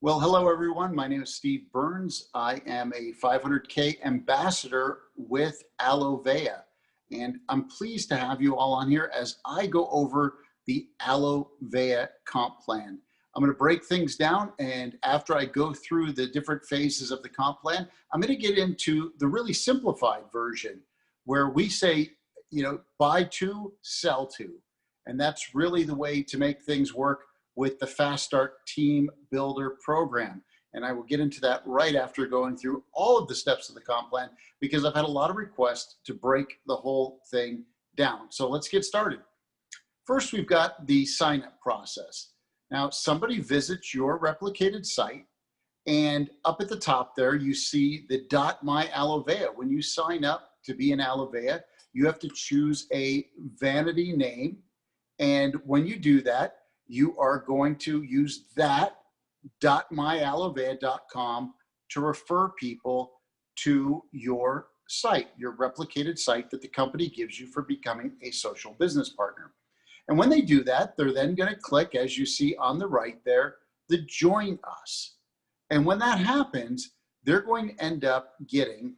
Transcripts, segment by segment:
Well, hello everyone. My name is Steve Burns. I am a 500K ambassador with Alovea, and I'm pleased to have you all on here as I go over the Alovea comp plan. I'm going to break things down, and after I go through the different phases of the comp plan, I'm going to get into the really simplified version where we say, buy two, sell two. And that's really the way to make things work with the Fast Start Team Builder program. And I will get into that right after going through all of the steps of the comp plan, because I've had a lot of requests to break the whole thing down. So let's get started. First, we've got the sign up process. Now, somebody visits your replicated site, and up at the top there, you see the .my Alovea. When you sign up to be an Alovea, you have to choose a vanity name. And when you do that, you are going to use that .myalovea.com to refer people to your site, your replicated site that the company gives you for becoming a social business partner. And when they do that, they're then going to click, as you see on the right there, the Join Us. And when that happens, they're going to end up getting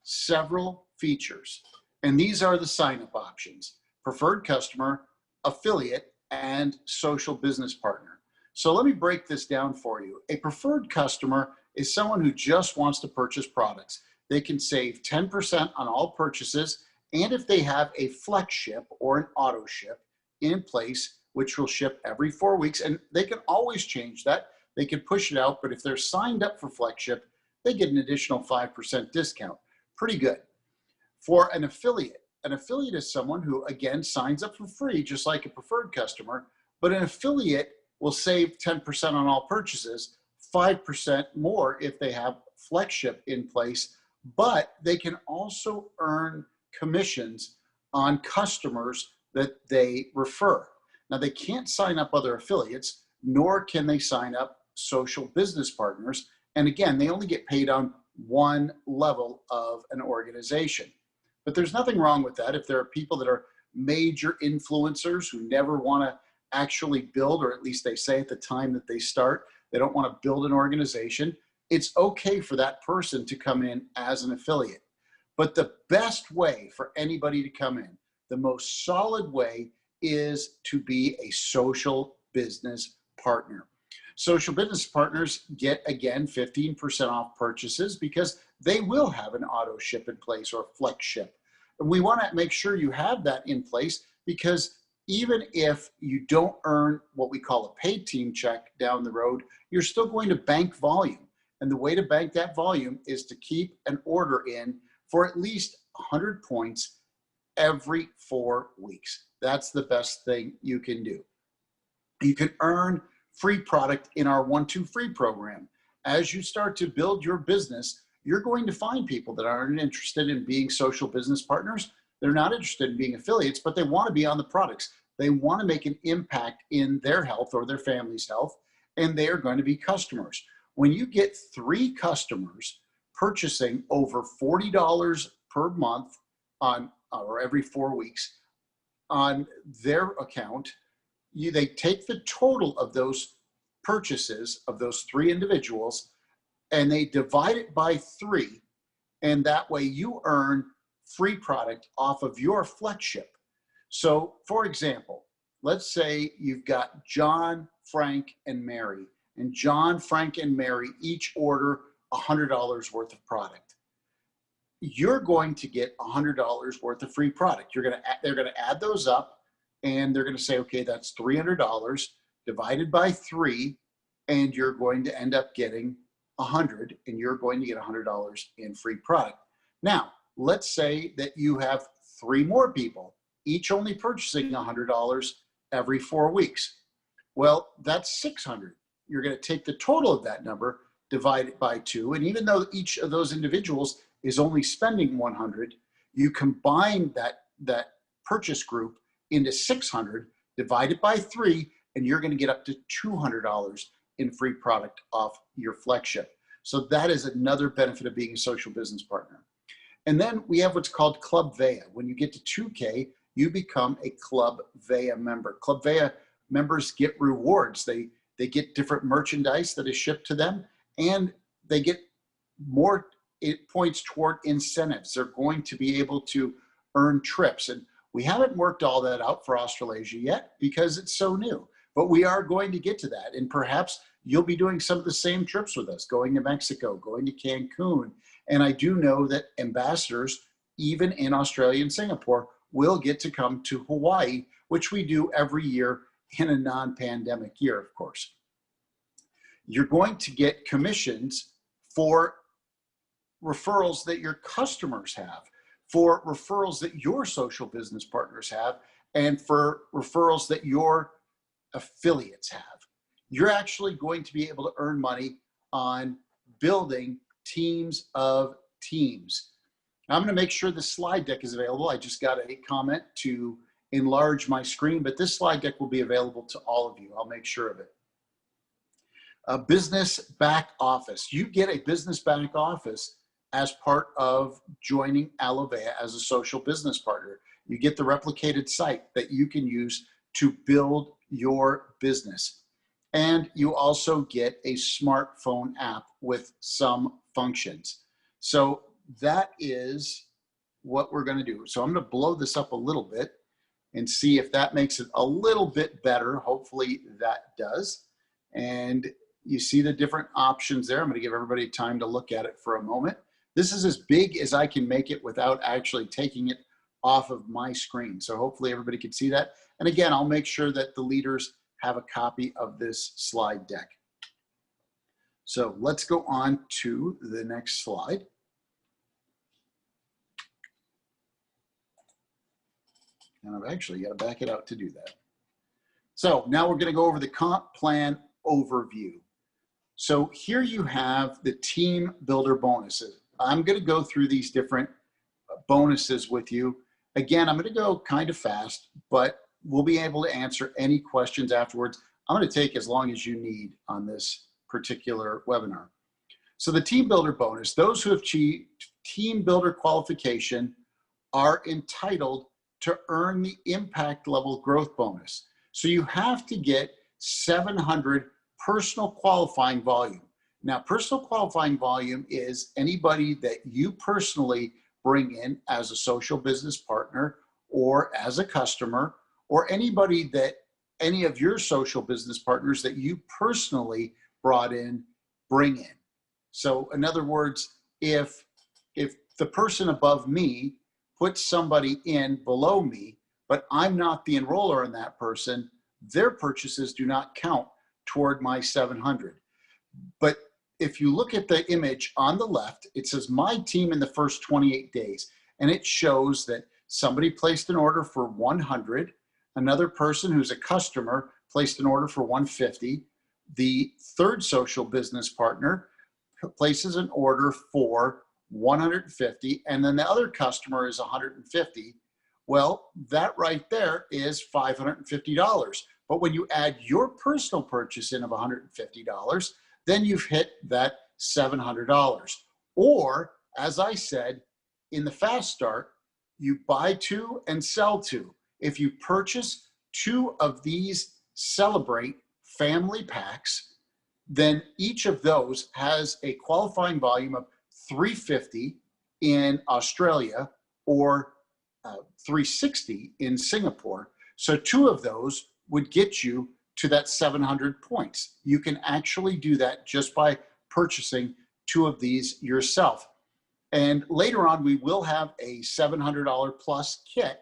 several features. And these are the sign-up options: preferred customer, affiliate, and social business partner. So let me break this down for you. A preferred customer is someone who just wants to purchase products. They can save 10% on all purchases, and if they have a flex ship or an auto ship in place, which will ship every 4 weeks, and they can always change that. They can push it out, but if they're signed up for flex ship, they get an additional 5% discount. Pretty good. For an affiliate is someone who, again, signs up for free, just like a preferred customer, but an affiliate will save 10% on all purchases, 5% more if they have flex ship in place, but they can also earn commissions on customers that they refer. Now, they can't sign up other affiliates, nor can they sign up social business partners. And again, they only get paid on one level of an organization. But there's nothing wrong with that. If there are people that are major influencers who never want to actually build, or at least they say at the time that they start, they don't want to build an organization, it's okay for that person to come in as an affiliate. But the best way for anybody to come in, the most solid way, is to be a social business partner. Social business partners get, again, 15% off purchases because they will have an auto ship in place or flex ship. And we want to make sure you have that in place, because even if you don't earn what we call a paid team check down the road, you're still going to bank volume. And the way to bank that volume is to keep an order in for at least 100 points every 4 weeks. That's the best thing you can do. You can earn free product in our 1-2 free program. As you start to build your business, you're going to find people that aren't interested in being social business partners. They're not interested in being affiliates, but they want to be on the products. They want to make an impact in their health or their family's health, and they are going to be customers. When you get 3 customers purchasing over $40 per month or every 4 weeks on their account, they take the total of those purchases of those 3 individuals and they divide it by 3, and that way you earn free product off of your flex ship. So for example, let's say you've got John, Frank, and Mary, and John, Frank, and Mary each order $100 worth of product. You're going to get $100 worth of free product. They're going to add those up, and they're going to say, okay, that's $300 divided by 3, and you're going to end up getting 100, and you're going to get $100 in free product. Now, let's say that you have 3 more people, each only purchasing $100 every 4 weeks. Well, that's 600. You're going to take the total of that number, divide it by 2, and even though each of those individuals is only spending 100, you combine that purchase group into 600, divide it by 3, and you're going to get up to $200 in free product off your flex ship. So that is another benefit of being a social business partner. And then we have what's called Club Vea. When you get to 2K, you become a Club Vea member. Club Vea members get rewards. They they get different merchandise that is shipped to them, and they get more points toward incentives. They're going to be able to earn trips. And we haven't worked all that out for Australasia yet because it's so new, but we are going to get to that. And perhaps you'll be doing some of the same trips with us, going to Mexico, going to Cancun. And I do know that ambassadors, even in Australia and Singapore, will get to come to Hawaii, which we do every year in a non-pandemic year, of course. You're going to get commissions for referrals that your customers have, for referrals that your social business partners have, and for referrals that your affiliates have. You're actually going to be able to earn money on building teams of teams. I'm going to make sure the slide deck is available. I just got a comment to enlarge my screen, but this slide deck will be available to all of you. I'll make sure of it. A business back office. You get a business back office as part of joining Alovea as a social business partner. You get the replicated site that you can use to build your business. And you also get a smartphone app with some functions. So that is what we're going to do. So I'm going to blow this up a little bit and see if that makes it a little bit better. Hopefully that does. And you see the different options there. I'm going to give everybody time to look at it for a moment. This is as big as I can make it without actually taking it off of my screen. So hopefully everybody can see that. And again, I'll make sure that the leaders have a copy of this slide deck. So let's go on to the next slide. And I've actually got to back it out to do that. So now we're going to go over the comp plan overview. So here you have the team builder bonuses. I'm going to go through these different bonuses with you. Again, I'm going to go kind of fast, but we'll be able to answer any questions afterwards. I'm going to take as long as you need on this particular webinar. So the team builder bonus, those who have achieved team builder qualification are entitled to earn the impact level growth bonus. So you have to get 700 personal qualifying volume. Now, personal qualifying volume is anybody that you personally bring in as a social business partner or as a customer, or anybody that any of your social business partners that you personally brought in, bring in. So in other words, if the person above me puts somebody in below me, but I'm not the enroller in that person, their purchases do not count toward my 700. But if you look at the image on the left, it says my team in the first 28 days, and it shows that somebody placed an order for 100, another person who's a customer placed an order for 150, the third social business partner places an order for 150, and then the other customer is 150. Well, that right there is $550. But when you add your personal purchase in of $150, then you've hit that $700. Or, as I said, in the fast start, you buy two and sell two. If you purchase two of these Celebrate family packs, then each of those has a qualifying volume of 350 in Australia or 360 in Singapore. So two of those would get you to that 700 points. You can actually do that just by purchasing two of these yourself. And later on, we will have a $700 plus kit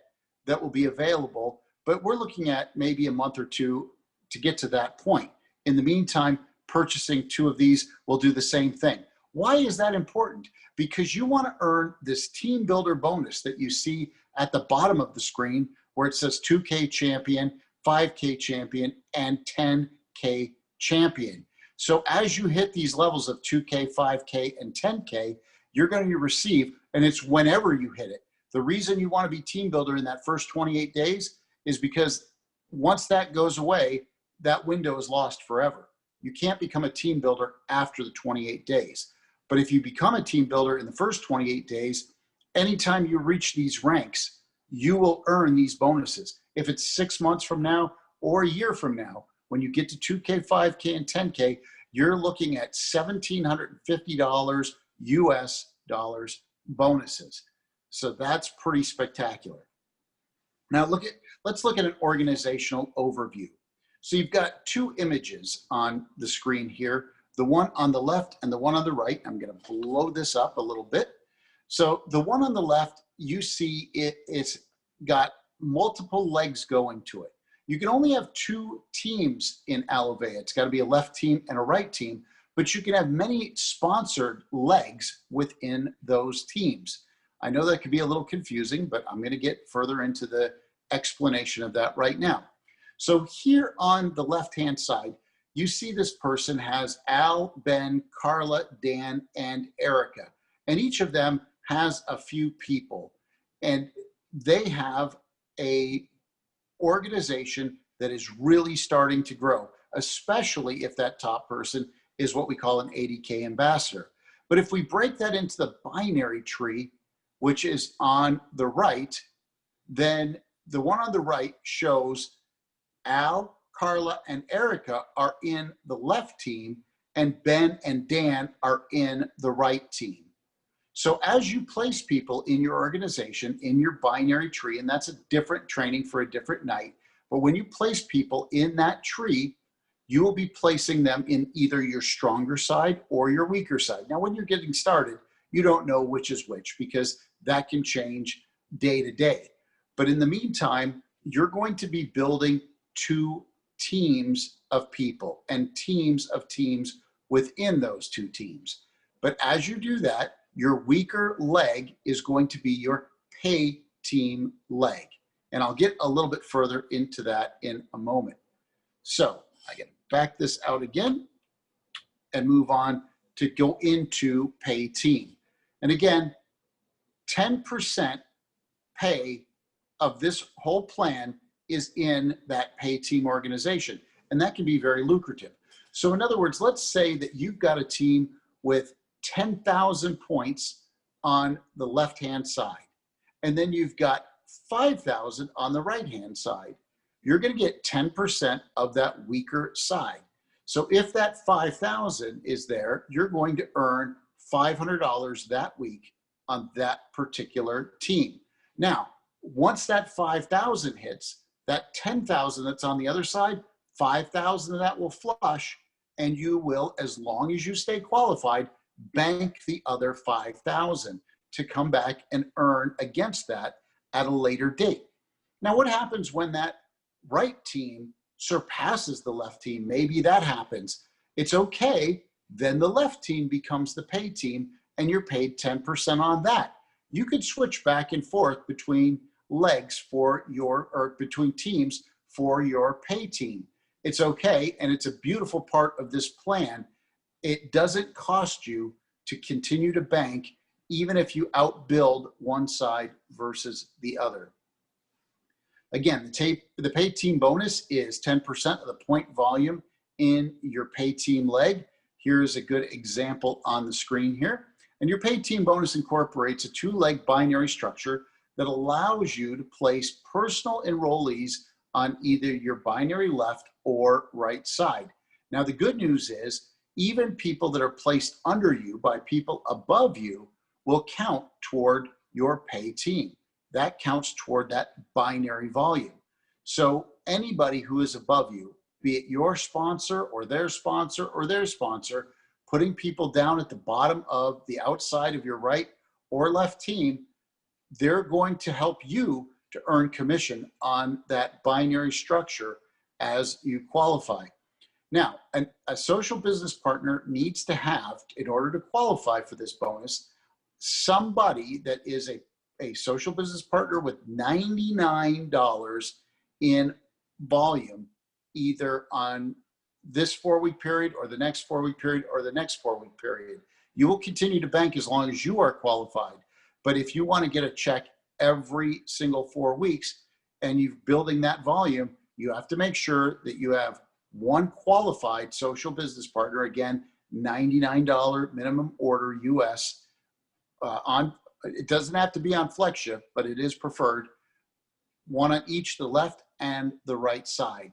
that will be available, but we're looking at maybe a month or two to get to that point. In the meantime, purchasing two of these will do the same thing. Why is that important? Because you want to earn this team builder bonus that you see at the bottom of the screen where it says 2K champion, 5K champion, and 10K champion. So as you hit these levels of 2K, 5K, and 10K, you're going to receive, and it's whenever you hit it. The reason you want to be team builder in that first 28 days is because once that goes away, that window is lost forever. You can't become a team builder after the 28 days. But if you become a team builder in the first 28 days, anytime you reach these ranks, you will earn these bonuses. If it's 6 months from now or a year from now, when you get to 2K, 5K, and 10K, you're looking at $1,750 US dollars bonuses. So that's pretty spectacular. Now let's look at an organizational overview. So you've got two images on the screen here, the one on the left and the one on the right. I'm going to blow this up a little bit. So the one on the left, you see it's got multiple legs going to it. You can only have two teams in Alovea. It's got to be a left team and a right team, but you can have many sponsored legs within those teams. I know that could be a little confusing, but I'm going to get further into the explanation of that right now. So here on the left-hand side, you see this person has Al, Ben, Carla, Dan, and Erica. And each of them has a few people. And they have a organization that is really starting to grow, especially if that top person is what we call an 80K ambassador. But if we break that into the binary tree, which is on the right, then the one on the right shows Al, Carla, and Erica are in the left team, and Ben and Dan are in the right team. So as you place people in your organization, in your binary tree, and that's a different training for a different night, but when you place people in that tree, you will be placing them in either your stronger side or your weaker side. Now, when you're getting started, you don't know which is which because that can change day to day. But in the meantime, you're going to be building two teams of people and teams of teams within those two teams. But as you do that, your weaker leg is going to be your pay team leg. And I'll get a little bit further into that in a moment. So I can back this out again and move on to go into pay team. And again, 10% pay of this whole plan is in that pay team organization. And that can be very lucrative. So in other words, let's say that you've got a team with 10,000 points on the left-hand side, and then you've got 5,000 on the right-hand side. You're going to get 10% of that weaker side. So if that 5,000 is there, you're going to earn $500 that week on that particular team. Now, once that 5,000 hits, that 10,000 that's on the other side, 5,000 of that will flush, and you will, as long as you stay qualified, bank the other 5,000 to come back and earn against that at a later date. Now, what happens when that right team surpasses the left team? Maybe that happens. It's okay. Then the left team becomes the pay team, and you're paid 10% on that. You could switch back and forth between legs for your, or between teams for your pay team. It's okay, and it's a beautiful part of this plan. It doesn't cost you to continue to bank, even if you outbuild one side versus the other. Again, the pay team bonus is 10% of the point volume in your pay team leg. Here's a good example on the screen here. And your pay team bonus incorporates a two-leg binary structure that allows you to place personal enrollees on either your binary left or right side. Now, the good news is even people that are placed under you by people above you will count toward your pay team. That counts toward that binary volume. So anybody who is above you, be it your sponsor or their sponsor or their sponsor, putting people down at the bottom of the outside of your right or left team, they're going to help you to earn commission on that binary structure as you qualify. Now, a social business partner needs to have, in order to qualify for this bonus, somebody that is a social business partner with $99 in volume, either on this 4-week period or the next 4-week period or the next 4-week period. You will continue to bank as long as you are qualified. But if you want to get a check every single 4 weeks and you're building that volume, you have to make sure that you have one qualified social business partner, again, $99 minimum order US. It doesn't have to be on flex shift, but it is preferred. One on each the left and the right side.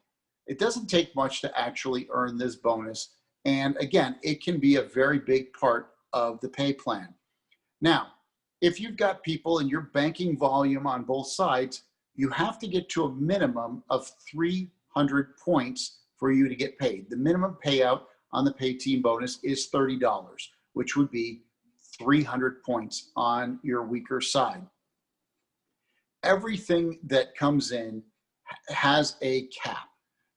It doesn't take much to actually earn this bonus. And again, it can be a very big part of the pay plan. Now, if you've got people and you're banking volume on both sides, you have to get to a minimum of 300 points for you to get paid. The minimum payout on the pay team bonus is $30, which would be 300 points on your weaker side. Everything that comes in has a cap.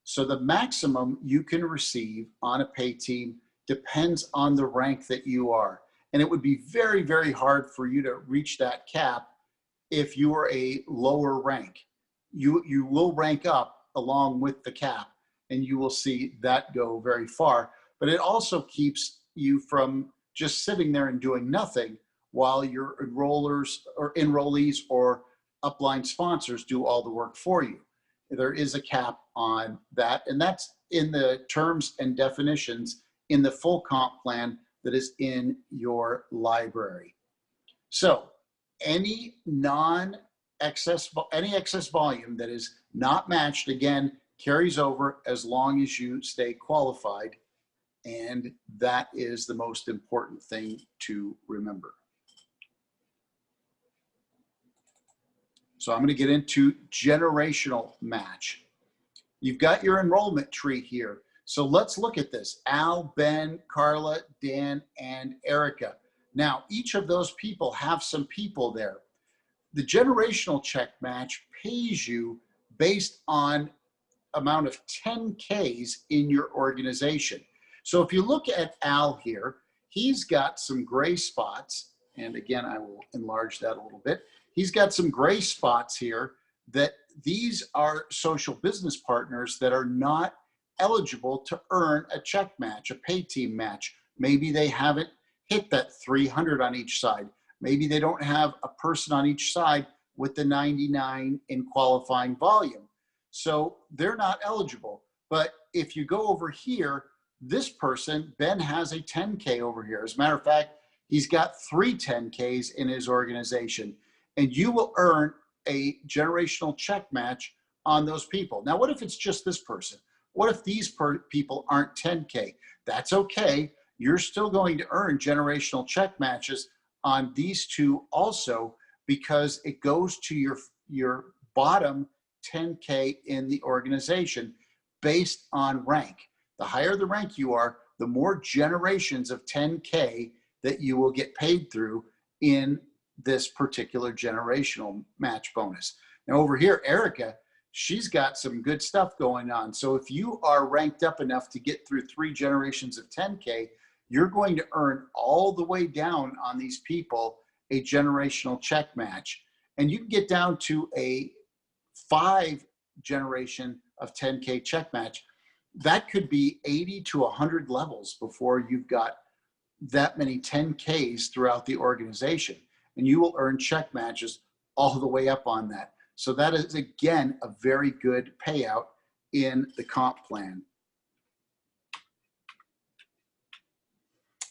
So the maximum you can receive on a pay team depends on the rank that you are. And it would be very, very hard for you to reach that cap if you are a lower rank. You will rank up along with the cap, and you will see that go very far. But it also keeps you from just sitting there and doing nothing while your enrollees or upline sponsors do all the work for you. There is a cap on that, and that's in the terms and definitions in the full comp plan that is in your library. So any excess volume that is not matched, again, carries over as long as you stay qualified. And that is the most important thing to remember. So I'm going to get into generational match. You've got your enrollment tree here. So let's look at this. Al, Ben, Carla, Dan, and Erica. Now, each of those people have some people there. The generational check match pays you based on amount of 10Ks in your organization. So if you look at Al here, he's got some gray spots. And again, I will enlarge that a little bit. He's got some gray spots here that these are social business partners that are not eligible to earn a check match, a pay team match. Maybe they haven't hit that 300 on each side. Maybe they don't have a person on each side with the 99 in qualifying volume. So they're not eligible. But if you go over here, this person, Ben, has a 10K over here. As a matter of fact, he's got 3 10Ks in his organization. And you will earn a generational check match on those people. Now, what if it's just this person? What if these people aren't 10K? That's okay. You're still going to earn generational check matches on these two also, because it goes to your bottom 10K in the organization based on rank. The higher the rank you are, the more generations of 10K that you will get paid through in this particular generational match bonus. Now over here, Erica, she's got some good stuff going on. So if you are ranked up enough to get through 3 generations of 10K, you're going to earn all the way down on these people a generational check match. And you can get down to a 5 generation of 10K check match. That could be 80 to 100 levels before you've got that many 10Ks throughout the organization. And you will earn check matches all the way up on that. So that is, again, a very good payout in the comp plan.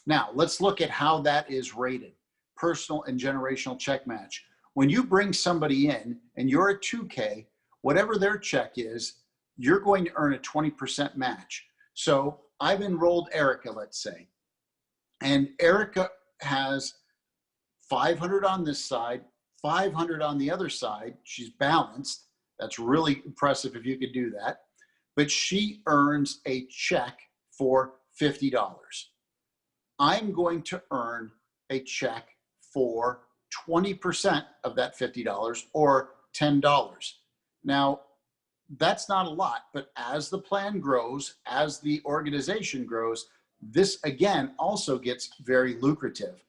Now, let's look at how that is rated. Personal and generational check match. When you bring somebody in and you're a 2K, whatever their check is, you're going to earn a 20% match. So I've enrolled Erica, let's say, and Erica has 500 on this side, 500 on the other side. She's balanced. That's really impressive if you could do that. But she earns a check for $50. I'm going to earn a check for 20% of that $50 or $10. Now, that's not a lot, but as the plan grows, as the organization grows, this again also gets very lucrative.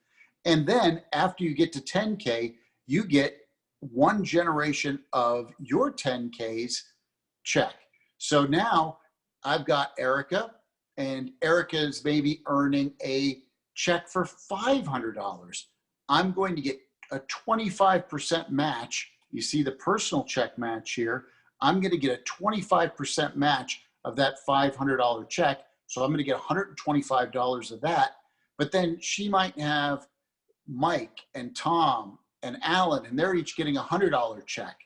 And then after you get to 10K, you get 1 generation of your 10Ks check. So now I've got Erica, and Erica is maybe earning a check for $500. I'm going to get a 25% match. You see the personal check match here. I'm going to get a 25% match of that $500 check. So I'm going to get $125 of that. But then she might have Mike and Tom and Alan, and they're each getting a $100 check.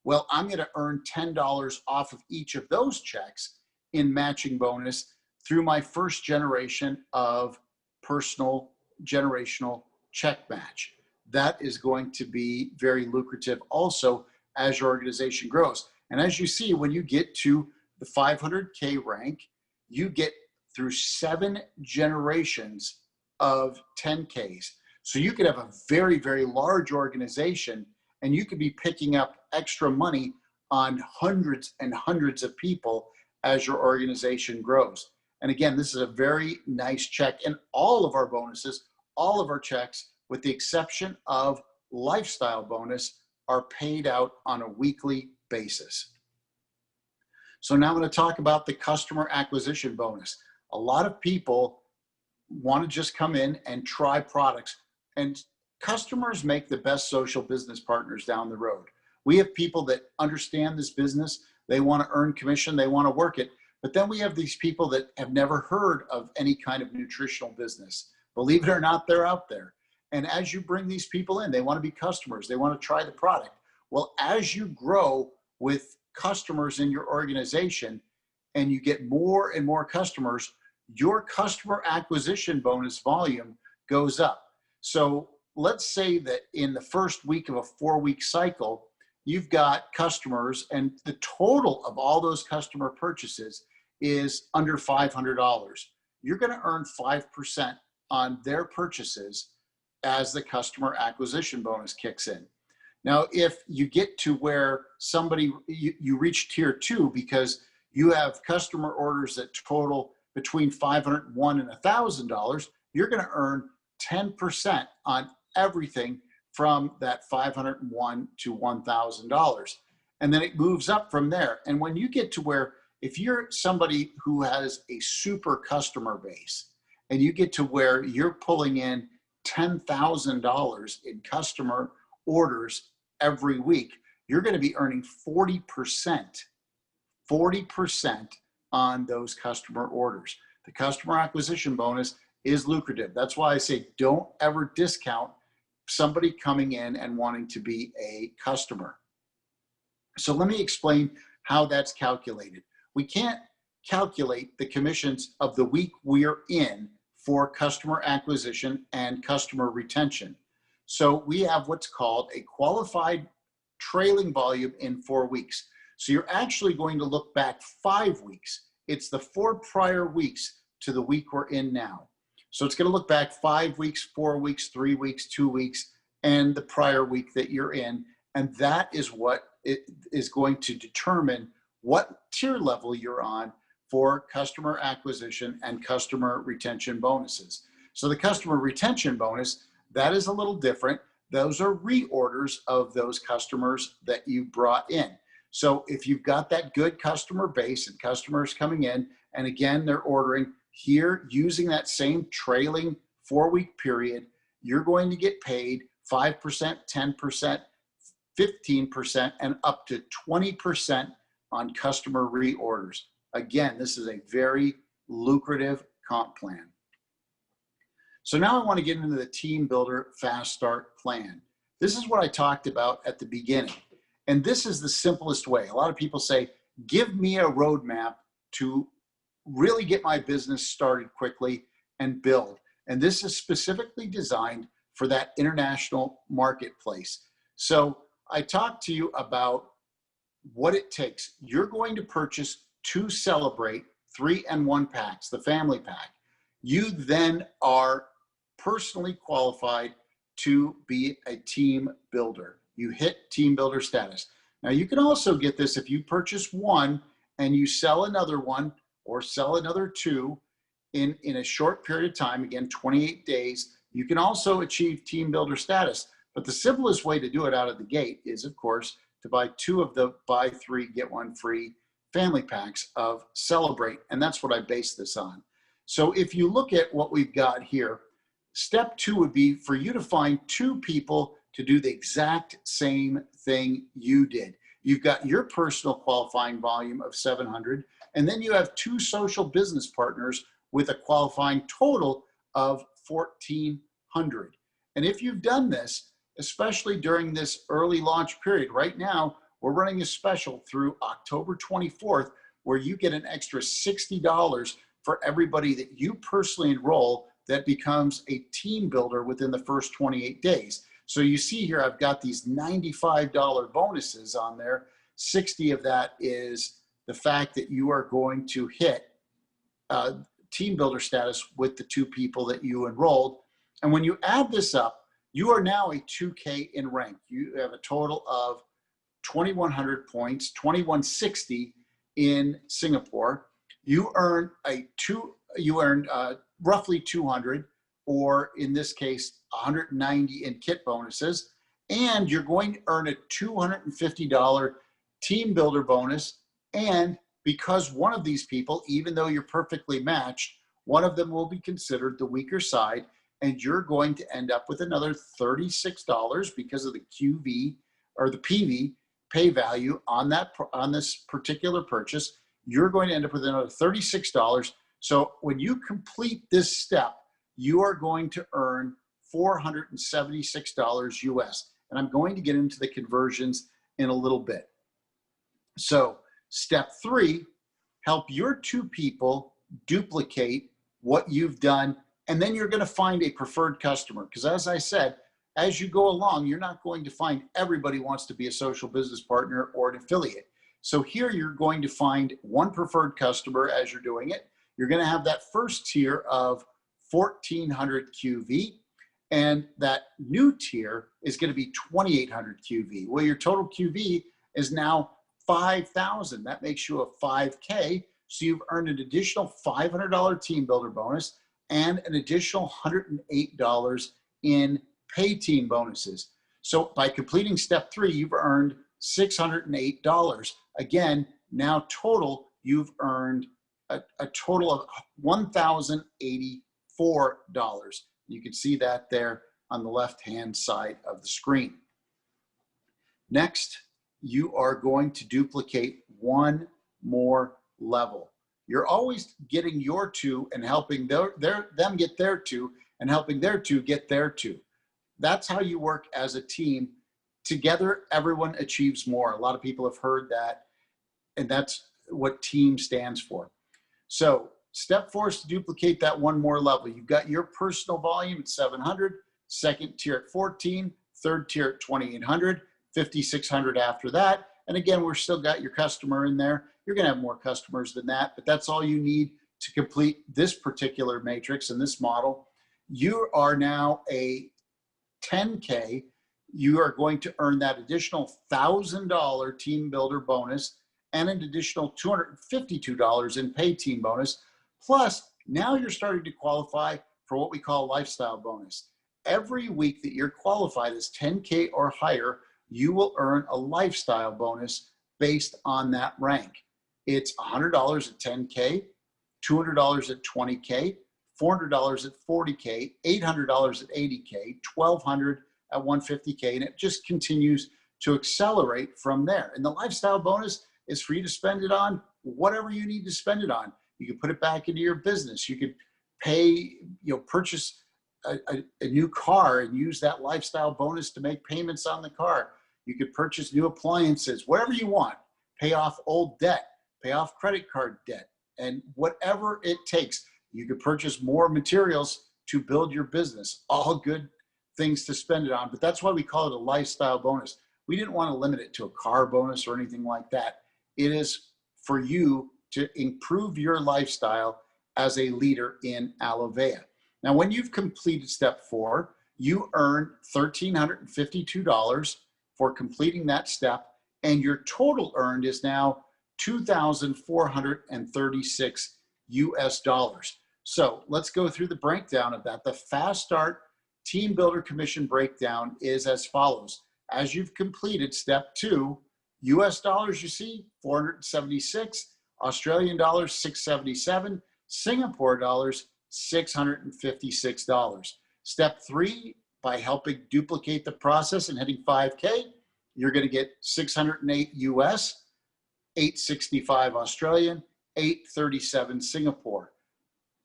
Well, I'm going to earn $10 off of each of those checks. in matching bonus through my first generation of personal generational check match. That is going to be very lucrative also as your organization grows. And as you see, when you get to the 500K rank, you get through 7 generations of 10Ks. So you could have a very, very large organization, and you could be picking up extra money on hundreds and hundreds of people as your organization grows. And again, this is a very nice check. And all of our bonuses, all of our checks, with the exception of lifestyle bonus, are paid out on a weekly basis. So now I'm going to talk about the customer acquisition bonus. A lot of people want to just come in and try products, and customers make the best social business partners down the road. We have people that understand this business. They want to earn commission. They want to work it. But then we have these people that have never heard of any kind of nutritional business. Believe it or not, they're out there. And as you bring these people in, they want to be customers. They want to try the product. Well, as you grow with customers in your organization and you get more and more customers, your customer acquisition bonus volume goes up. So let's say that in the first week of a 4-week cycle, you've got customers, and the total of all those customer purchases is under $500. You're going to earn 5% on their purchases as the customer acquisition bonus kicks in. Now, if you get to where you reach tier 2 because you have customer orders that total between $501 and $1,000, you're going to earn 10% on everything from that $501 to $1,000. And then it moves up from there. And when you get to where, if you're somebody who has a super customer base and you get to where you're pulling in $10,000 in customer orders every week, you're going to be earning 40% on those customer orders. The customer acquisition bonus is lucrative. That's why I say don't ever discount somebody coming in and wanting to be a customer. So let me explain how that's calculated. We can't calculate the commissions of the week we're in for customer acquisition and customer retention. So we have what's called a qualified trailing volume in 4 weeks. So you're actually going to look back 5 weeks. It's the 4 prior weeks to the week we're in now. So it's going to look back 5 weeks, 4 weeks, 3 weeks, 2 weeks, and the prior week that you're in. And that is what it is going to determine what tier level you're on for customer acquisition and customer retention bonuses. So the customer retention bonus, that is a little different. Those are reorders of those customers that you brought in. So if you've got that good customer base and customers coming in, and again, they're ordering here using that same trailing 4-week period, you're going to get paid 5%, 10%, 15%, and up to 20% on customer reorders. Again, this is a very lucrative comp plan. So now I want to get into the Team Builder Fast Start plan. This is what I talked about at the beginning. And this is the simplest way. A lot of people say, give me a roadmap to really get my business started quickly and build. And this is specifically designed for that international marketplace. So I talked to you about what it takes. You're going to purchase 2 Celebrate 3-in-1 packs, the family pack. You then are personally qualified to be a team builder. You hit team builder status. Now you can also get this if you purchase 1 and you sell another 1 or sell another 2 in a short period of time, again, 28 days, you can also achieve team builder status. But the simplest way to do it out of the gate is, of course, to buy 2 of the buy 3, get 1 free family packs of Celebrate. And that's what I base this on. So if you look at what we've got here, step 2 would be for you to find 2 people to do the exact same thing you did. You've got your personal qualifying volume of 700, and then you have 2 social business partners with a qualifying total of 1,400. And if you've done this, especially during this early launch period, right now, we're running a special through October 24th, where you get an extra $60 for everybody that you personally enroll that becomes a team builder within the first 28 days. So you see here, I've got these $95 bonuses on there. 60 of that is the fact that you are going to hit team builder status with the 2 people that you enrolled. And when you add this up, you are now a 2K in rank. You have a total of 2,100 points, 2,160 in Singapore. You earn roughly 200, or in this case, 190 in kit bonuses. And you're going to earn a $250 team builder bonus. And because one of these people, even though you're perfectly matched, one of them will be considered the weaker side, and you're going to end up with another $36 because of the QV or the PV pay value on this particular purchase. You're going to end up with another $36. So when you complete this step, you are going to earn $476 US. And I'm going to get into the conversions in a little bit. So step 3, help your 2 people duplicate what you've done, and then you're going to find a preferred customer. Because as I said, as you go along, you're not going to find everybody wants to be a social business partner or an affiliate. So here you're going to find one preferred customer as you're doing it. You're going to have that first tier of 1,400 QV, and that new tier is going to be 2,800 QV. Well, your total QV is now 5,000. That makes you a 5K. So you've earned an additional $500 team builder bonus and an additional $108 in pay team bonuses. So by completing step 3, you've earned $608. Again, now total, you've earned a total of $1,084. You can see that there on the left-hand side of the screen. Next, you are going to duplicate one more level. You're always getting your 2 and helping them get their 2 and helping their 2 get their 2. That's how you work as a team. Together, everyone achieves more. A lot of people have heard that, and that's what team stands for. So step 4 is to duplicate that one more level. You've got your personal volume at 700, second tier at 14, third tier at 2,800, 5,600 after that. And again, we're still got your customer in there. You're going to have more customers than that, but that's all you need to complete this particular matrix and this model. You are now a 10K. You are going to earn that additional $1,000 team builder bonus and an additional $252 in pay team bonus. Plus, now you're starting to qualify for what we call lifestyle bonus. Every week that you're qualified as 10K or higher, you will earn a lifestyle bonus based on that rank. It's $100 at 10K, $200 at 20K, $400 at 40K, $800 at 80K, $1,200 at 150K, and it just continues to accelerate from there. And the lifestyle bonus is for you to spend it on whatever you need to spend it on. You can put it back into your business. You could purchase a new car and use that lifestyle bonus to make payments on the car. You could purchase new appliances, whatever you want. Pay off old debt, pay off credit card debt, and whatever it takes. You could purchase more materials to build your business. All good things to spend it on, but that's why we call it a lifestyle bonus. We didn't want to limit it to a car bonus or anything like that. It is for you to improve your lifestyle as a leader in Alovea. Now, when you've completed step 4, you earn $1,352 for completing that step, and your total earned is now $2,436 US dollars. So let's go through the breakdown of that. The Fast Start Team Builder Commission breakdown is as follows. As you've completed step 2, US dollars, you see 476, Australian dollars 677, Singapore dollars $656. Step 3, by helping duplicate the process and hitting 5K, you're going to get 608 US, 865 Australian, 837 Singapore.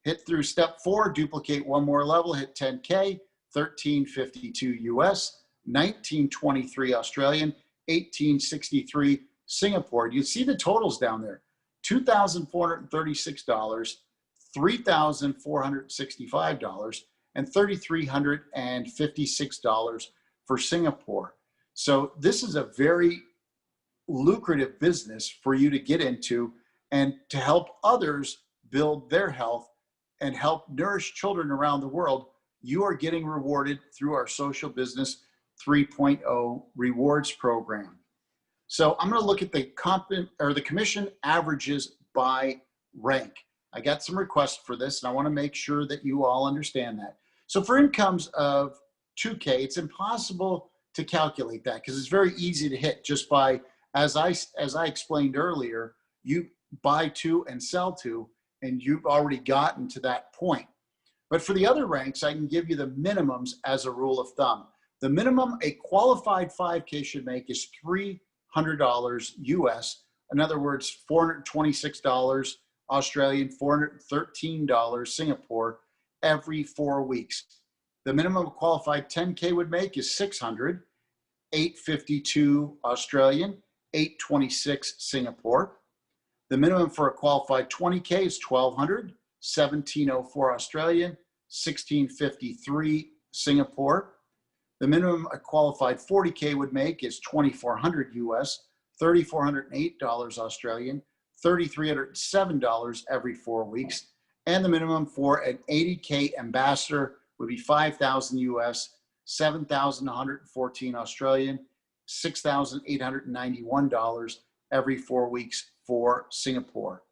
Hit through step 4, duplicate one more level, hit 10K, 1352 US, 1923 Australian, 1863 Singapore. You see the totals down there. $2,436, $3,465, and $3,356 for Singapore. So this is a very lucrative business for you to get into and to help others build their health and help nourish children around the world. You are getting rewarded through our Social Business 3.0 rewards program. So I'm going to look at the commission averages by rank. I got some requests for this, and I want to make sure that you all understand that. So for incomes of 2K, it's impossible to calculate that because it's very easy to hit just by, as I explained earlier, you buy to and sell to, and you've already gotten to that point. But for the other ranks, I can give you the minimums as a rule of thumb. The minimum a qualified 5K should make is $300 US. In other words, $426 Australian, $413 Singapore every 4 weeks. The minimum a qualified 10K would make is $600, $852 Australian, $826 Singapore. The minimum for a qualified 20K is $1,200, $1,704 Australian, $1,653 Singapore. The minimum a qualified 40K would make is $2,400 US, $3,408 Australian, $3,307 every 4 weeks. And the minimum for an 80K ambassador would be $5,000 US, $7,114 Australian, $6,891 every 4 weeks for Singapore.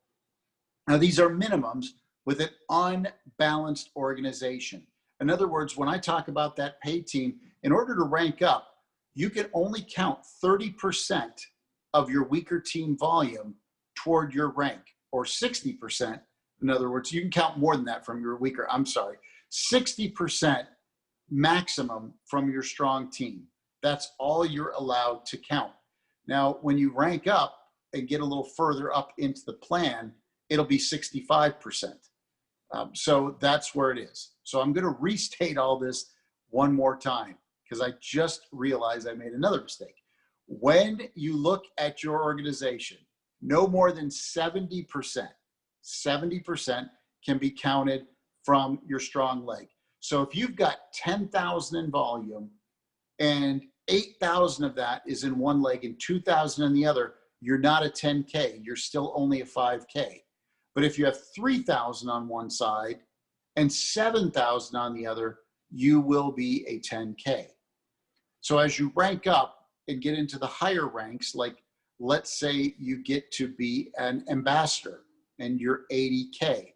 Now, these are minimums with an unbalanced organization. In other words, when I talk about that pay team, in order to rank up, you can only count 30% of your weaker team volume toward your rank, or 60%. In other words, you can count more than that from your weaker, 60% maximum from your strong team. That's all you're allowed to count. Now, when you rank up and get a little further up into the plan, it'll be 65%. So that's where it is. So I'm going to restate all this one more time because I just realized I made another mistake. When you look at your organization, no more than 70% can be counted from your strong leg. So if you've got 10,000 in volume and 8,000 of that is in one leg and 2,000 in the other, you're not a 10K, you're still only a 5K. But if you have 3,000 on one side and 7,000 on the other, you will be a 10K. So as you rank up and get into the higher ranks, like let's say you get to be an ambassador and you're 80K,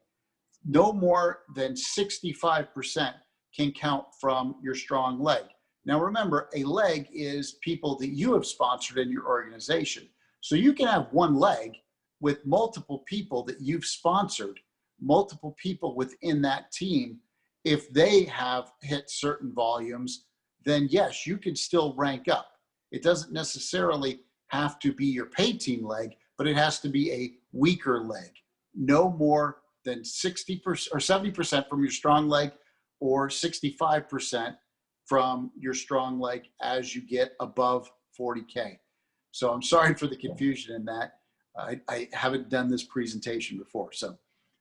no more than 65% can count from your strong leg. Now remember, a leg is people that you have sponsored in your organization. So you can have one leg with multiple people that you've sponsored, multiple people within that team. If they have hit certain volumes, then yes, you can still rank up. It doesn't necessarily have to be your pay team leg, but it has to be a weaker leg. No more than 60% or 70% from your strong leg, or 65% from your strong leg as you get above 40K. So I'm sorry for the confusion in that. I haven't done this presentation before. So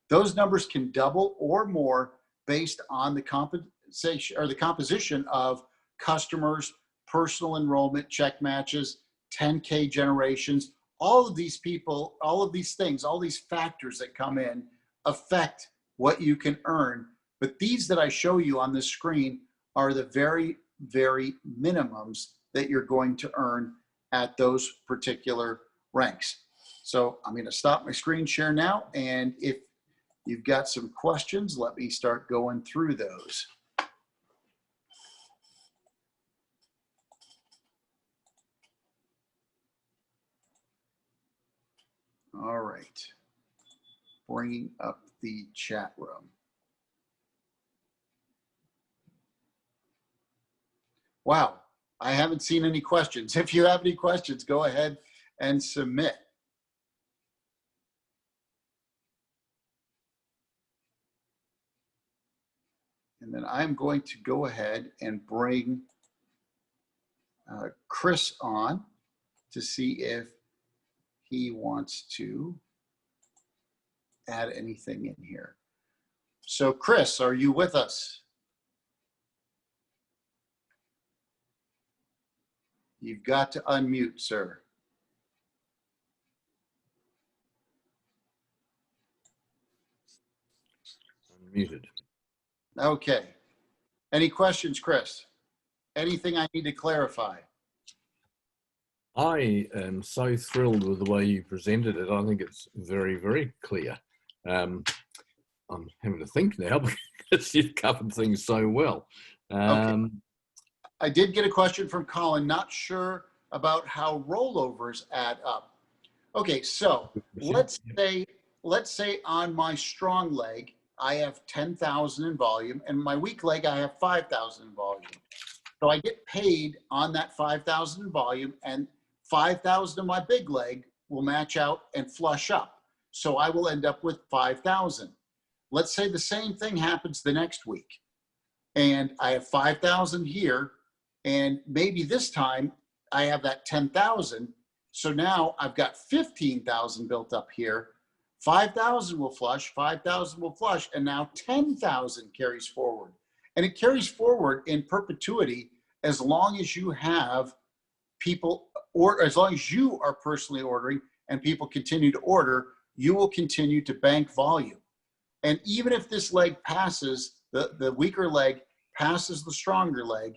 those numbers can double or more based on the compensation or the composition of customers, personal enrollment, check matches, 10K generations. All of these people, all of these things, all these factors that come in affect what you can earn. But these that I show you on this screen are the very, very minimums that you're going to earn at those particular ranks. So I'm going to stop my screen share now. And if you've got some questions, let me start going through those. All right. Bringing up the chat room. Wow, I haven't seen any questions. If you have any questions, go ahead and submit. And then I'm going to go ahead and bring Chris on to see if he wants to add anything in here. So Chris, are you with us? You've got to unmute, sir. Unmuted. Okay. Any questions, Chris? Anything I need to clarify? I am so thrilled with the way you presented it. I think it's very, very clear. I'm having to think now because you've covered things so well. Okay. I did get a question from Colin, not sure about how rollovers add up. Okay, so let's say on my strong leg, I have 10,000 in volume, and my weak leg, I have 5,000 in volume. So I get paid on that 5,000 in volume, and 5,000 of my big leg will match out and flush up. So I will end up with 5,000. Let's say the same thing happens the next week, and I have 5,000 here, and maybe this time I have that 10,000. So now I've got 15,000 built up here. 5,000 will flush, 5,000 will flush, and now 10,000 carries forward. And it carries forward in perpetuity as long as you have people, or as long as you are personally ordering and people continue to order, you will continue to bank volume. And even if this leg passes, the weaker leg passes the stronger leg,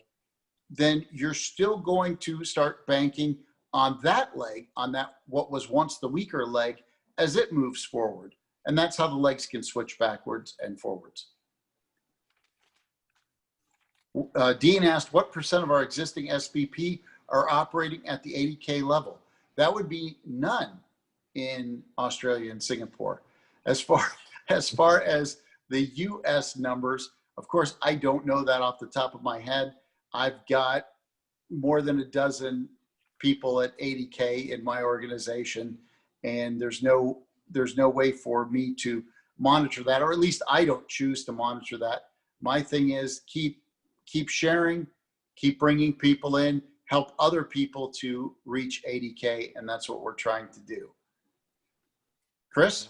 then you're still going to start banking on that leg, on that what was once the weaker leg, as it moves forward. And that's how the legs can switch backwards and forwards. Dean asked, what % of our existing SPP are operating at the 80K level? That would be none in Australia and Singapore. As far as the US numbers, of course, I don't know that off the top of my head. I've got more than a dozen people at 80K in my organization, and there's no way for me to monitor that, or at least I don't choose to monitor that. My thing is keep sharing, keep bringing people in, help other people to reach 80K, and that's what we're trying to do. Chris?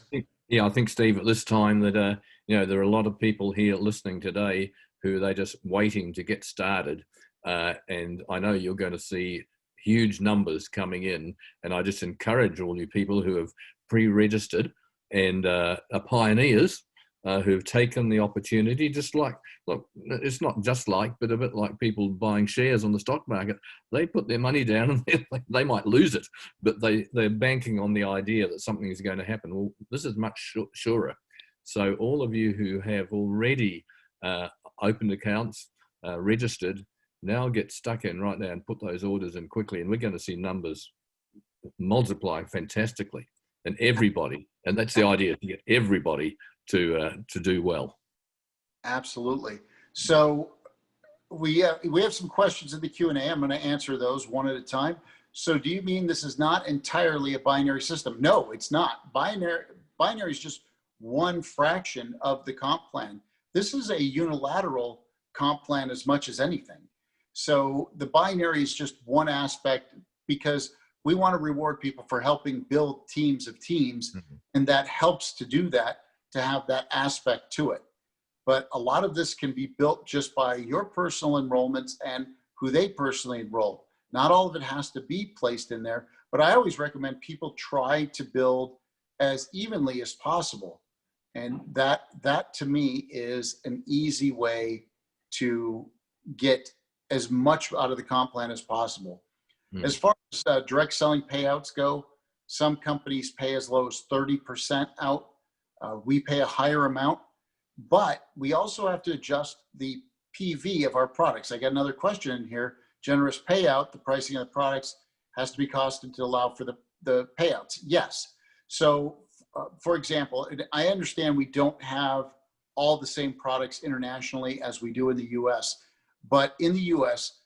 Yeah, I think, Steve, at this time that there are a lot of people here listening today who they're just waiting to get started, and I know you're going to see huge numbers coming in, and I just encourage all you people who have pre-registered and are pioneers who've taken the opportunity, just like, look, it's not just like, but a bit like people buying shares on the stock market. They put their money down and they might lose it, but they're banking on the idea that something is going to happen. Well, this is much surer. So all of you who have already opened accounts, registered, now get stuck in right now and put those orders in quickly, and we're going to see numbers multiplying fantastically. And everybody, and that's the idea, to get everybody to do well. Absolutely. So we have some questions in the Q&A. I'm going to answer those one at a time. So do you mean this is not entirely a binary system? No, it's not. Binary is just one fraction of the comp plan. This is a unilateral comp plan as much as anything. So the binary is just one aspect, because we want to reward people for helping build teams of teams, and that helps to do that, to have that aspect to it. But a lot of this can be built just by your personal enrollments and who they personally enroll. Not all of it has to be placed in there, but I always recommend people try to build as evenly as possible. And that to me is an easy way to get as much out of the comp plan as possible. As far as direct selling payouts go, some companies pay as low as 30% out. We pay a higher amount, but we also have to adjust the PV of our products. I got another question in here. Generous payout, the pricing of the products has to be costed to allow for the payouts. Yes. So for example, I understand we don't have all the same products internationally as we do in the US, but in the US,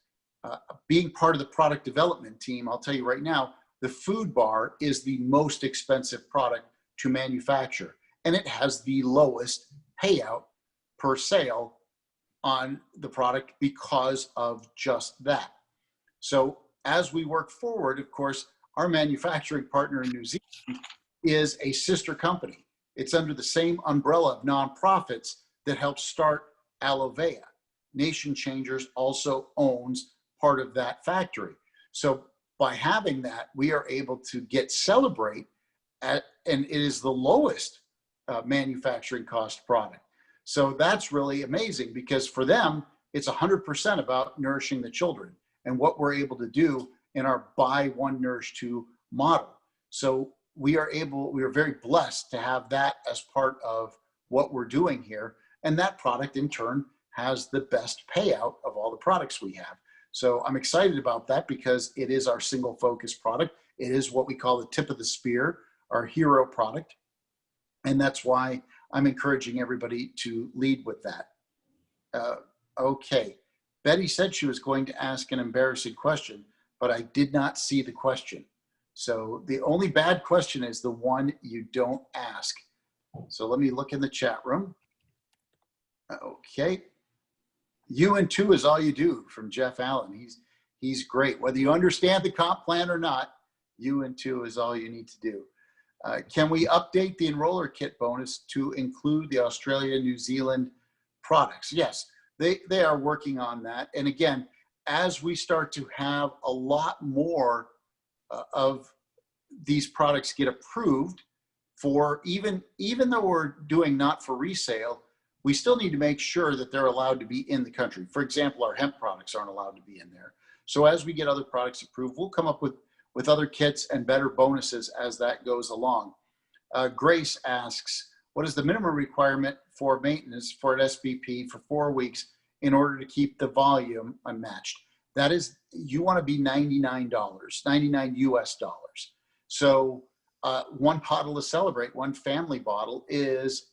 being part of the product development team, I'll tell you right now, the food bar is the most expensive product to manufacture, and it has the lowest payout per sale on the product because of just that. So as we work forward, of course, our manufacturing partner in New Zealand is a sister company. It's under the same umbrella of nonprofits that helped start Alovea. Nation Changers also owns part of that factory. So by having that, we are able to get Celebrate at, and it is the lowest manufacturing cost product. So that's really amazing, because for them, it's 100% about nourishing the children and what we're able to do in our buy one, nourish two model. So we are very blessed to have that as part of what we're doing here. And that product in turn has the best payout of all the products we have. So I'm excited about that, because it is our single focus product. It is what we call the tip of the spear, our hero product. And that's why I'm encouraging everybody to lead with that. Okay. Betty said she was going to ask an embarrassing question, but I did not see the question. So the only bad question is the one you don't ask. So let me look in the chat room. Okay. You and two is all you do, from Jeff Allen. He's great. Whether you understand the comp plan or not, you and two is all you need to do. Can we update the enroller kit bonus to include the Australia, New Zealand products? Yes, they are working on that. And again, as we start to have a lot more of these products get approved for, even though we're doing not for resale, we still need to make sure that they're allowed to be in the country. For example, our hemp products aren't allowed to be in there. So as we get other products approved, we'll come up with other kits and better bonuses as that goes along. Grace asks, what is the minimum requirement for maintenance for an SBP for 4 weeks in order to keep the volume unmatched? That is, you want to be $99, $99 US dollars. So one bottle to Celebrate, one family bottle is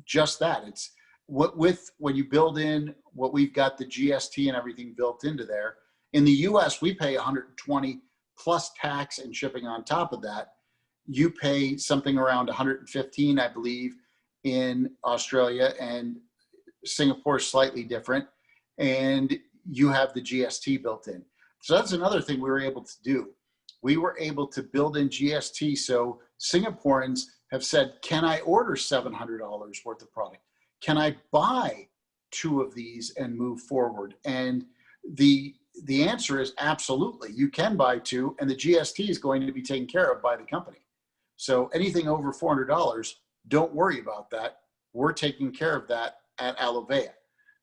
just that. It's when you build in what we've got, the GST and everything built into there. In the US, we pay 120 plus tax and shipping on top of that. You pay something around 115, I believe, in Australia, and Singapore is slightly different. And you have the GST built in. So that's another thing we were able to do. We were able to build in GST. So Singaporeans have said, can I order $700 worth of product? Can I buy 2 of these and move forward? And the answer is absolutely. You can buy 2, and the GST is going to be taken care of by the company. So anything over $400, don't worry about that. We're taking care of that at Alovea.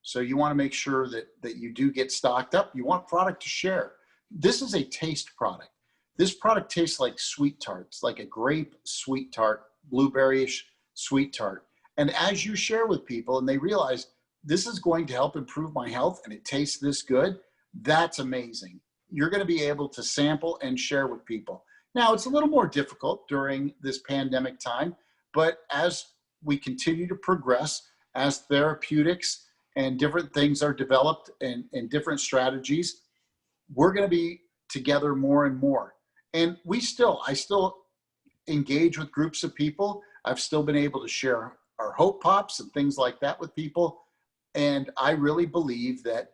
So you want to make sure that you do get stocked up. You want product to share. This is a taste product. This product tastes like sweet tarts, like a grape sweet tart, blueberry-ish sweet tart. And as you share with people and they realize this is going to help improve my health and it tastes this good, that's amazing. You're going to be able to sample and share with people. Now, it's a little more difficult during this pandemic time, but as we continue to progress, as therapeutics and different things are developed and different strategies, we're going to be together more and more. And I still engage with groups of people. I've still been able to share our Hope Pops and things like that with people. And I really believe that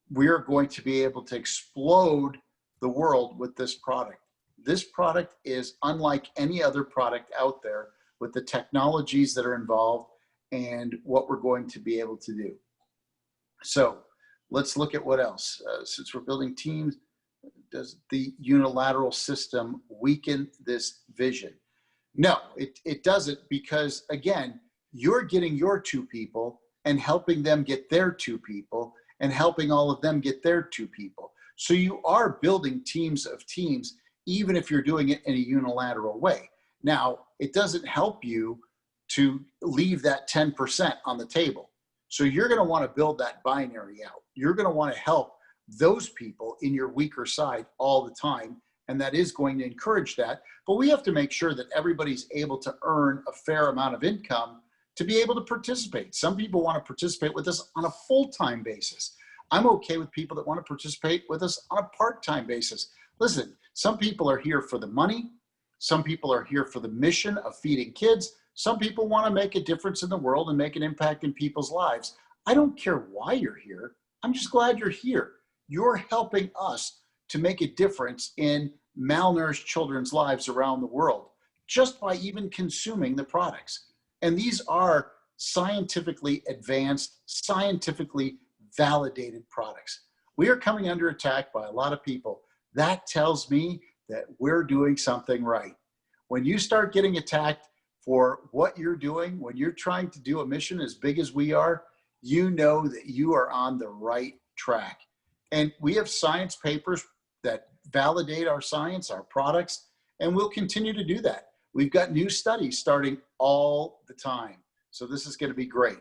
we're going to be able to explode the world with this product. This product is unlike any other product out there, with the technologies that are involved and what we're going to be able to do. So let's look at what else. Since we're building teams, does the unilateral system weaken this vision? No, it doesn't, because again, you're getting your 2 people and helping them get their 2 people and helping all of them get their 2 people. So you are building teams of teams, even if you're doing it in a unilateral way. Now, it doesn't help you to leave that 10% on the table. So you're going to want to build that binary out. You're going to want to help those people in your weaker side all the time. And that is going to encourage that. But we have to make sure that everybody's able to earn a fair amount of income to be able to participate. Some people want to participate with us on a full-time basis. I'm okay with people that want to participate with us on a part-time basis. Listen, some people are here for the money. Some people are here for the mission of feeding kids. Some people want to make a difference in the world and make an impact in people's lives. I don't care why you're here. I'm just glad you're here. You're helping us to make a difference in malnourished children's lives around the world. just by even consuming the products. And these are scientifically advanced, scientifically validated products. We are coming under attack by a lot of people. That tells me that we're doing something right. When you start getting attacked for what you're doing, when you're trying to do a mission as big as we are, you know that you are on the right track. And we have science papers that validate our science, our products, and we'll continue to do that. We've got new studies starting all the time. So this is going to be great.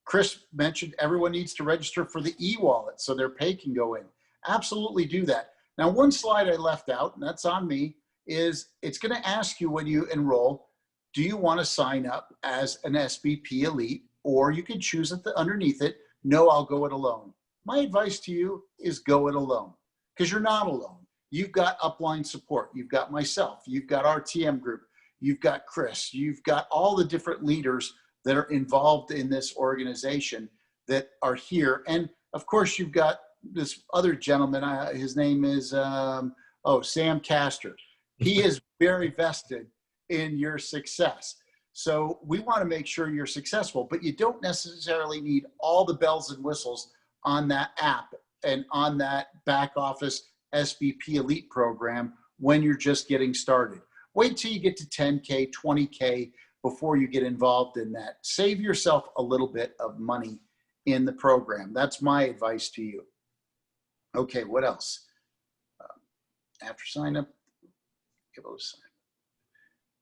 Chris mentioned everyone needs to register for the e-wallet so their pay can go in. Absolutely do that. Now, one slide I left out, and that's on me, is it's going to ask you when you enroll, do you want to sign up as an SBP Elite? Or you can choose it underneath it, no, I'll go it alone. My advice to you is go it alone, because you're not alone. You've got upline support. You've got myself. You've got our TM group. You've got Chris. You've got all the different leaders that are involved in this organization that are here. And of course, you've got this other gentleman. His name is, Sam Castor. He is very vested in your success. So we want to make sure you're successful, but you don't necessarily need all the bells and whistles on that app and on that back office SBP Elite program when you're just getting started. Wait till you get to 10K, 20K before you get involved in that. Save yourself a little bit of money in the program. That's my advice to you. Okay, what else? After sign up, give those sign up.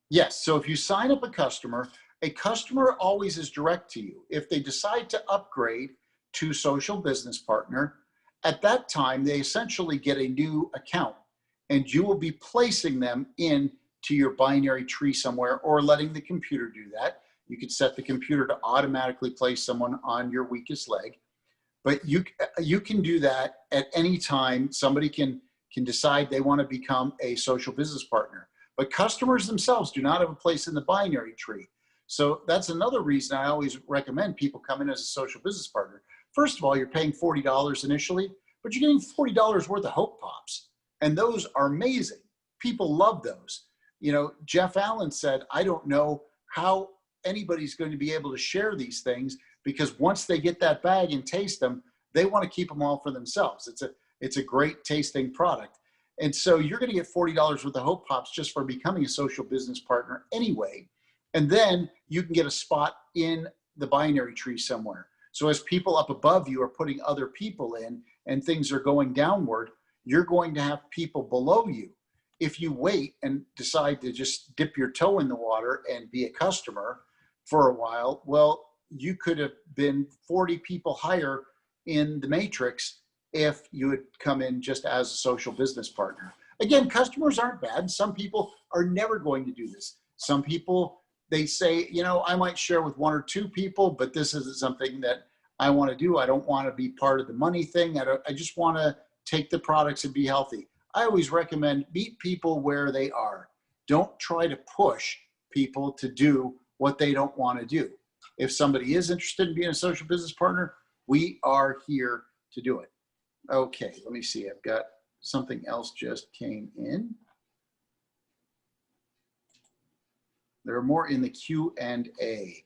Yes, so if you sign up a customer always is direct to you. If they decide to upgrade to Social Business Partner, at that time, they essentially get a new account, and you will be placing them in to your binary tree somewhere or letting the computer do that. You could set the computer to automatically place someone on your weakest leg, but you can do that at any time. Somebody can decide they want to become a Social Business Partner, but customers themselves do not have a place in the binary tree. So that's another reason I always recommend people come in as a Social Business Partner. First of all, you're paying $40 initially, but you're getting $40 worth of Hope Pops. And those are amazing. People love those. You know, Jeff Allen said, I don't know how anybody's going to be able to share these things, because once they get that bag and taste them, they want to keep them all for themselves. It's a great tasting product. And so you're going to get $40 worth of Hope Pops just for becoming a Social Business Partner anyway. And then you can get a spot in the binary tree somewhere. So as people up above you are putting other people in and things are going downward, you're going to have people below you. If you wait and decide to just dip your toe in the water and be a customer for a while, well, you could have been 40 people higher in the matrix if you had come in just as a Social Business Partner. Again, customers aren't bad. Some people are never going to do this. Some people, they say, you know, I might share with one or two people, but this isn't something that I want to do. I don't want to be part of the money thing. I just want to take the products and be healthy. I always recommend meet people where they are. Don't try to push people to do what they don't want to do. If somebody is interested in being a Social Business Partner, we are here to do it. Okay, let me see. I've got something else just came in. There are more in the Q&A.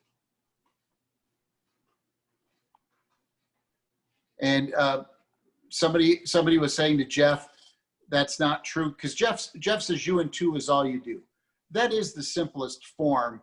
And somebody was saying to Jeff, that's not true, because Jeff says you and two is all you do. That is the simplest form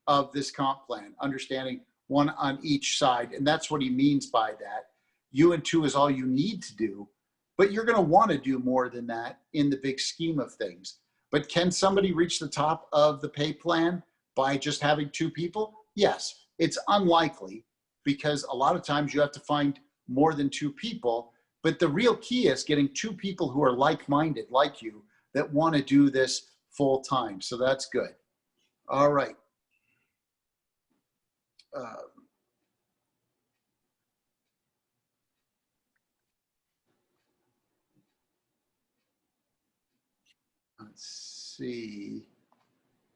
of this comp plan, understanding one on each side. And that's what he means by that. You and two is all you need to do, but you're going to want to do more than that in the big scheme of things. But can somebody reach the top of the pay plan by just having two people? Yes, it's unlikely, because a lot of times you have to find more than two people. But the real key is getting two people who are like-minded, like you, that want to do this full time. So that's good. All right. Let's see.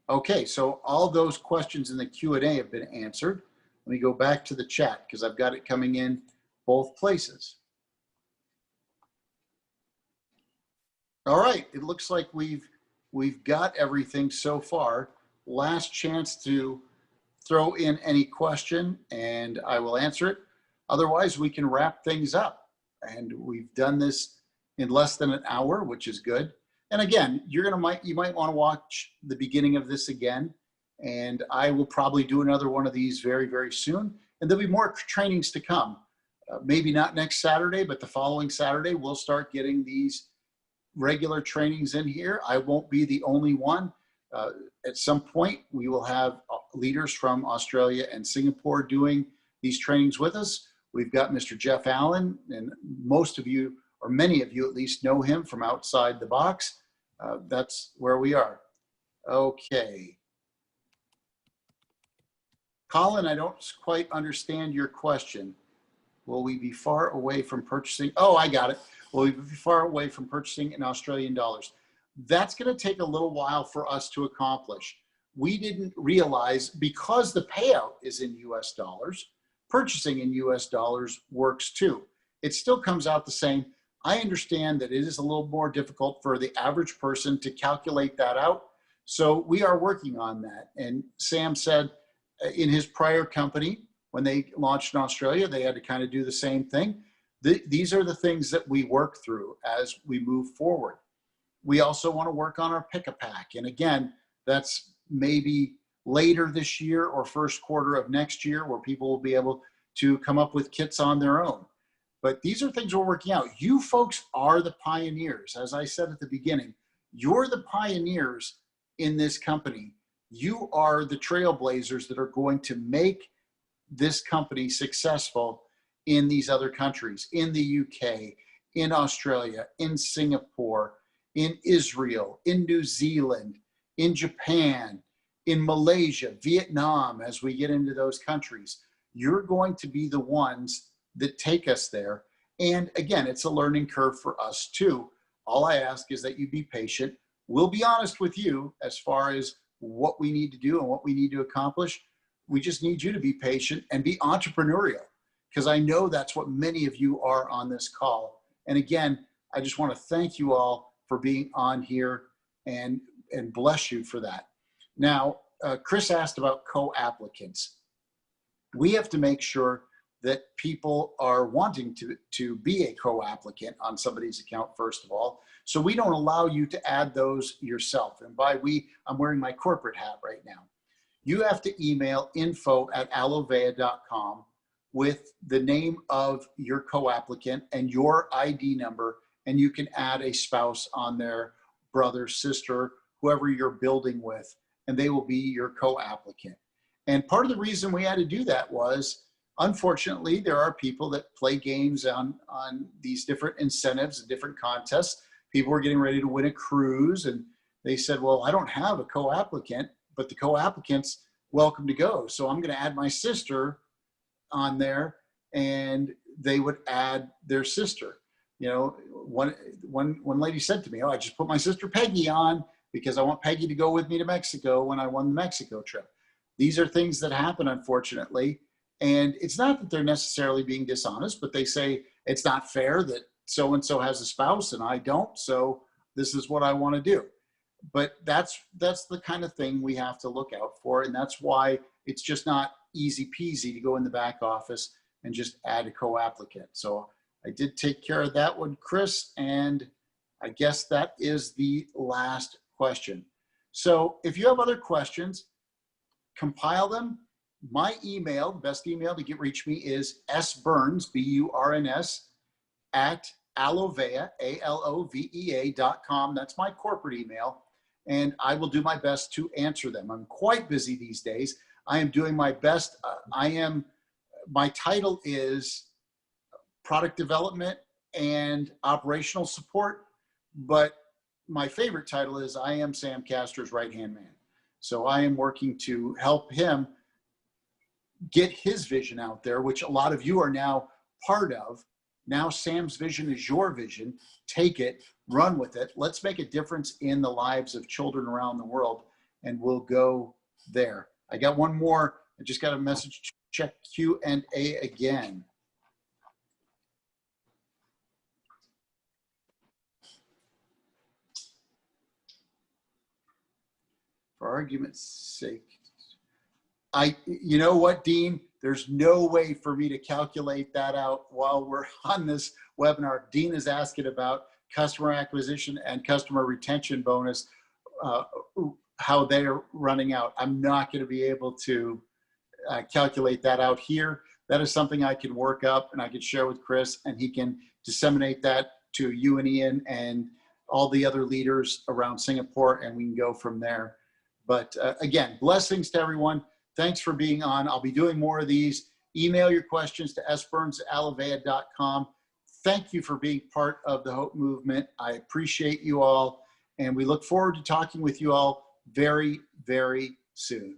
Okay, so all those questions in the Q&A have been answered. Let me go back to the chat because I've got it coming in both places. All right, it looks like we've we've got everything so far. Last chance to throw in any question and I will answer it. Otherwise, we can wrap things up. And we've done this in less than an hour, which is good. And again, you might want to watch the beginning of this again. And I will probably do another one of these very, very soon. And there'll be more trainings to come. Maybe not next Saturday, but the following Saturday, we'll start getting these regular trainings in here. I won't be the only one. At some point, we will have leaders from Australia and Singapore doing these trainings with us. We've got Mr. Jeff Allen, and most of you, or many of you at least, know him from outside the box. That's where we are. Okay. Colin, I don't quite understand your question. Will we be far away from purchasing? Oh, I got it. Will we be far away from purchasing in Australian dollars? That's going to take a little while for us to accomplish. We didn't realize, because the payout is in US dollars, purchasing in US dollars works too. It still comes out the same. I understand that it is a little more difficult for the average person to calculate that out. So we are working on that. And Sam said in his prior company, when they launched in Australia, they had to kind of do the same thing. These are the things that we work through as we move forward. We also want to work on our pick-a-pack. And again, that's maybe later this year or first quarter of next year, where people will be able to come up with kits on their own. But these are things we're working out. You folks are the pioneers. As I said at the beginning, you're the pioneers in this company. You are the trailblazers that are going to make this company successful in these other countries, in the UK, in Australia, in Singapore, in Israel, in New Zealand, in Japan, in Malaysia, Vietnam. As we get into those countries, you're going to be the ones that take us there. And again, it's a learning curve for us too. All I ask is that you be patient. We'll be honest with you as far as what we need to do and what we need to accomplish. We just need you to be patient and be entrepreneurial, because I know that's what many of you are on this call. And again, I just want to thank you all for being on here and bless you for that. Now, Chris asked about co-applicants. We have to make sure that people are wanting to be a co-applicant on somebody's account, first of all. So we don't allow you to add those yourself. And by we, I'm wearing my corporate hat right now. You have to email info@alovea.com with the name of your co-applicant and your ID number, and you can add a spouse on there, brother, sister, whoever you're building with, and they will be your co-applicant. And part of the reason we had to do that was, unfortunately, there are people that play games on these different incentives and different contests. People were getting ready to win a cruise, and they said, well, I don't have a co-applicant, but the co-applicant's welcome to go. So I'm going to add my sister on there, and they would add their sister. You know, one lady said to me, oh, I just put my sister Peggy on because I want Peggy to go with me to Mexico when I won the Mexico trip. These are things that happen, unfortunately. And it's not that they're necessarily being dishonest, but they say it's not fair that so-and-so has a spouse and I don't, so this is what I want to do. But that's the kind of thing we have to look out for. And that's why it's just not easy peasy to go in the back office and just add a co-applicant. So I did take care of that one, Chris, and I guess that is the last question. So if you have other questions, compile them. My email, the best email to reach me is sburns, B-U-R-N-S, at Alovea, ALOVEA.com. That's my corporate email, and I will do my best to answer them. I'm quite busy these days. I am doing my best. My title is product development and operational support, but my favorite title is I am Sam Castor's right-hand man. So I am working to help him get his vision out there, which a lot of you are now part of. Now Sam's vision is your vision. Take it, run with it. Let's make a difference in the lives of children around the world, and we'll go there. I got one more. I just got a message. Check Q&A again. For argument's sake, you know what, Dean? There's no way for me to calculate that out while we're on this webinar. Dean is asking about customer acquisition and customer retention bonus, how they're running out. I'm not going to be able to calculate that out here. That is something I can work up and I can share with Chris, and he can disseminate that to you and Ian and all the other leaders around Singapore, and we can go from there. But again, blessings to everyone. Thanks for being on. I'll be doing more of these. Email your questions to sburns@alovea.com. Thank you for being part of the Hope Movement. I appreciate you all, and we look forward to talking with you all very, very soon.